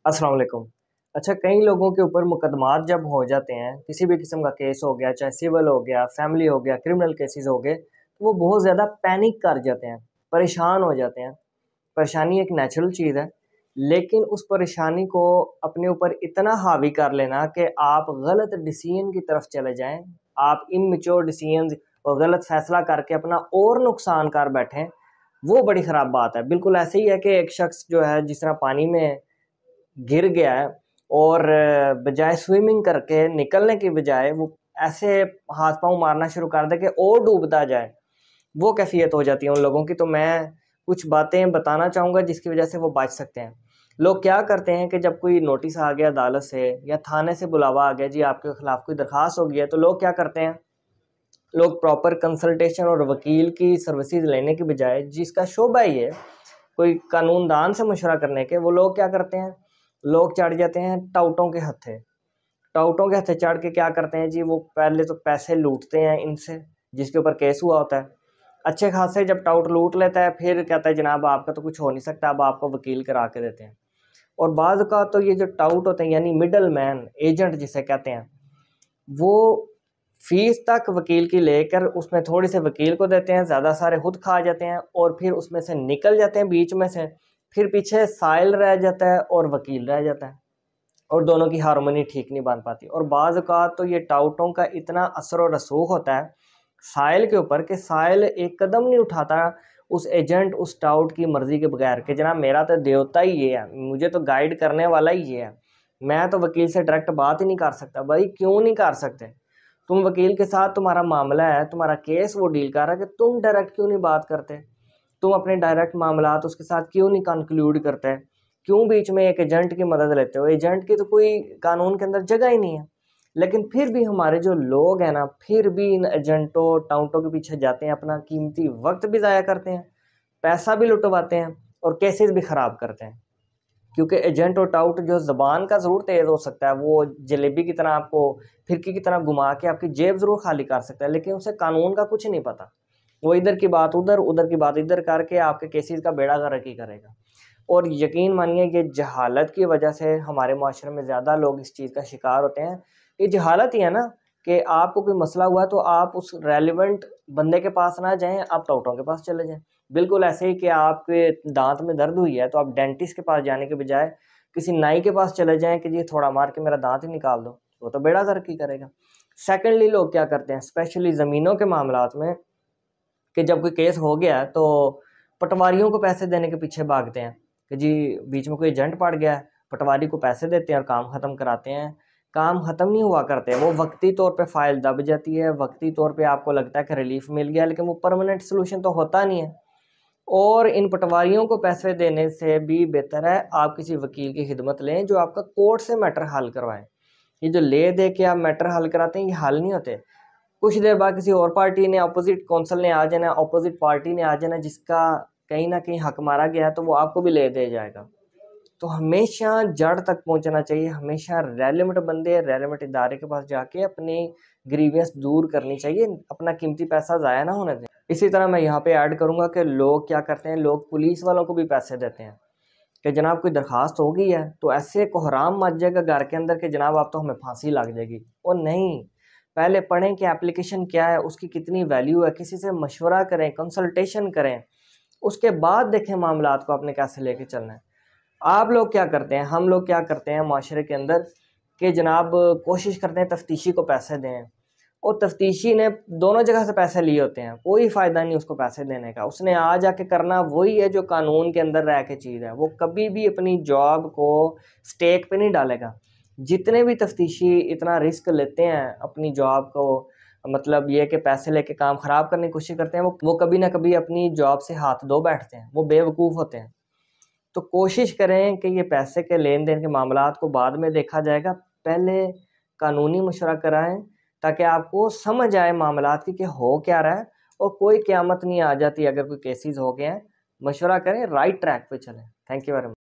अस्सलाम वालेकुम। अच्छा, कई लोगों के ऊपर मुकदमात जब हो जाते हैं, किसी भी किस्म का केस हो गया, चाहे सिविल हो गया, फैमिली हो गया, क्रिमिनल केसेस हो गए, तो वो बहुत ज़्यादा पैनिक कर जाते हैं, परेशान हो जाते हैं। परेशानी एक नेचुरल चीज़ है, लेकिन उस परेशानी को अपने ऊपर इतना हावी कर लेना कि आप गलत डिसीजन की तरफ चले जाएँ, आप इमैच्योर डिसीजंस और गलत फैसला करके अपना और नुकसान कर बैठें, वो बड़ी ख़राब बात है। बिल्कुल ऐसे ही है कि एक शख्स जो है जिस तरह पानी में गिर गया है और बजाय स्विमिंग करके निकलने की बजाय वो ऐसे हाथ पाँव मारना शुरू कर दे कि और डूबता जाए, वो कैफियत हो जाती है उन लोगों की। तो मैं कुछ बातें बताना चाहूँगा जिसकी वजह से वो बच सकते हैं। लोग क्या करते हैं कि जब कोई नोटिस आ गया अदालत से या थाने से बुलावा आ गया, जी आपके खिलाफ कोई दरखास्त हो गई है, तो लोग क्या करते हैं, लोग प्रॉपर कंसल्टेशन और वकील की सर्विसेज लेने की बजाय, जिसका शोबा ही है कोई कानूनदान से मशवरा करने के, वो लोग क्या करते हैं, लोग चढ़ जाते हैं टाउटों के हत्थे। टाउटों के हत्थे चढ़ के क्या करते हैं जी, वो पहले तो पैसे लूटते हैं इनसे जिसके ऊपर केस हुआ होता है। अच्छे खासे जब टाउट लूट लेता है, फिर कहता है जनाब आपका तो कुछ हो नहीं सकता, अब आपको वकील करा के देते हैं। और बाद का तो ये जो टाउट होते हैं, यानी मिडल मैन, एजेंट जिसे कहते हैं, वो फीस तक वकील की लेकर उसमें थोड़ी से वकील को देते हैं, ज़्यादा सारे खुद खा जाते हैं और फिर उसमें से निकल जाते हैं बीच में से। फिर पीछे साइल रह जाता है और वकील रह जाता है और दोनों की हारमोनी ठीक नहीं बन पाती। और बाज़ औक़ात तो ये टाउटों का इतना असर और रसूख होता है साइल के ऊपर कि साइल एक कदम नहीं उठाता उस एजेंट, उस टाउट की मर्ज़ी के बगैर कि जनाब मेरा तो देवता ही ये है, मुझे तो गाइड करने वाला ही ये है, मैं तो वकील से डायरेक्ट बात ही नहीं कर सकता। भाई क्यों नहीं कर सकते? तुम वकील के साथ तुम्हारा मामला है, तुम्हारा केस वो डील कर रहा है, कि तुम डायरेक्ट क्यों नहीं बात करते? तुम अपने डायरेक्ट मामलात उसके साथ क्यों नहीं कंक्लूड करते? क्यों बीच में एक एजेंट की मदद लेते हो? एजेंट की तो कोई कानून के अंदर जगह ही नहीं है। लेकिन फिर भी हमारे जो लोग हैं ना, फिर भी इन एजेंटों, टाउटों के पीछे जाते हैं, अपना कीमती वक्त भी ज़ाया करते हैं, पैसा भी लुटवाते हैं और केसेस भी ख़राब करते हैं। क्योंकि एजेंट और टाउट जो ज़बान का ज़रूर तेज़ हो सकता है, वो जलेबी की तरह आपको फिरकी की तरह घुमा के आपकी जेब ज़रूर खाली कर सकता है, लेकिन उसे कानून का कुछ नहीं पता। वो इधर की बात उधर, उधर की बात इधर करके आपके केसेस का बेड़ा गर्क ही करेगा। और यकीन मानिए ये जहालत की वजह से हमारे माशरे में ज़्यादा लोग इस चीज़ का शिकार होते हैं। ये जहालत ही है ना कि आपको कोई मसला हुआ तो आप उस रेलिवेंट बंदे के पास ना जाएँ, आप टाउटों के पास चले जाएँ। बिल्कुल ऐसे ही कि आपके दाँत में दर्द हुई है तो आप डेंटिस्ट के पास जाने के बजाय किसी नाई के पास चले जाएँ कि जी थोड़ा मार के मेरा दाँत ही निकाल दो, वो तो बेड़ा गर्क ही करेगा। सेकंडली लोग क्या करते हैं, स्पेशली ज़मीनों के मामलात में, कि जब कोई केस हो गया है तो पटवारियों को पैसे देने के पीछे भागते हैं कि जी बीच में कोई एजेंट पड़ गया है, पटवारी को पैसे देते हैं और काम ख़त्म कराते हैं। काम ख़त्म नहीं हुआ करते, वो वक्ती तौर पे फाइल दब जाती है, वक्ती तौर पे आपको लगता है कि रिलीफ मिल गया, लेकिन वो परमानेंट सोल्यूशन तो होता नहीं है। और इन पटवारियों को पैसे देने से भी बेहतर है आप किसी वकील की खिदमत लें जो आपका कोर्ट से मैटर हल करवाएं। ये जो ले दे के आप मैटर हल कराते हैं, ये हल नहीं होते। कुछ देर बाद किसी और पार्टी ने, अपोजिट कौंसल ने आ जाना, अपोजिट पार्टी ने आ जाना, जिसका कहीं ना कहीं हक मारा गया है, तो वो आपको भी ले दे जाएगा। तो हमेशा जड़ तक पहुंचना चाहिए, हमेशा रेलेवेंट बंदे, रेलेवेंट इदारे के पास जाके अपनी ग्रीवियंस दूर करनी चाहिए, अपना कीमती पैसा ज़ाया ना होने दें। इसी तरह मैं यहाँ पे ऐड करूँगा कि लोग क्या करते हैं, लोग पुलिस वालों को भी पैसे देते हैं कि जनाब कोई दरखास्त हो गई है तो ऐसे कोहराम मच जाएगा घर के अंदर कि जनाब आप तो हमें फांसी लग जाएगी। और नहीं, पहले पढ़ें कि एप्लीकेशन क्या है, उसकी कितनी वैल्यू है, किसी से मशवरा करें, कंसल्टेशन करें, उसके बाद देखें मामलात को आपने कैसे लेके चलना है। आप लोग क्या करते हैं, हम लोग क्या करते हैं माशरे के अंदर कि जनाब कोशिश करते हैं तफ्तीशी को पैसे दें, और तफ्तीशी ने दोनों जगह से पैसे लिए होते हैं, कोई फ़ायदा नहीं उसको पैसे देने का। उसने आ जाके करना वही है जो कानून के अंदर रह के चीज़ है, वो कभी भी अपनी जॉब को स्टेक पे नहीं डालेगा। जितने भी तफ्तीशी इतना रिस्क लेते हैं अपनी जॉब को, मतलब ये कि पैसे लेके काम ख़राब करने की कोशिश करते हैं, वो कभी ना कभी अपनी जॉब से हाथ धो बैठते हैं, वो बेवकूफ़ होते हैं। तो कोशिश करें कि ये पैसे के लेन देन के मामलात को बाद में देखा जाएगा, पहले कानूनी मशवरा कराएं ताकि आपको समझ आए मामलात की कि हो क्या रहा है, और कोई क़यामत नहीं आ जाती अगर कोई केसेस हो गए हैं। मशवरा करें, राइट ट्रैक पे चलें। Thank you very much.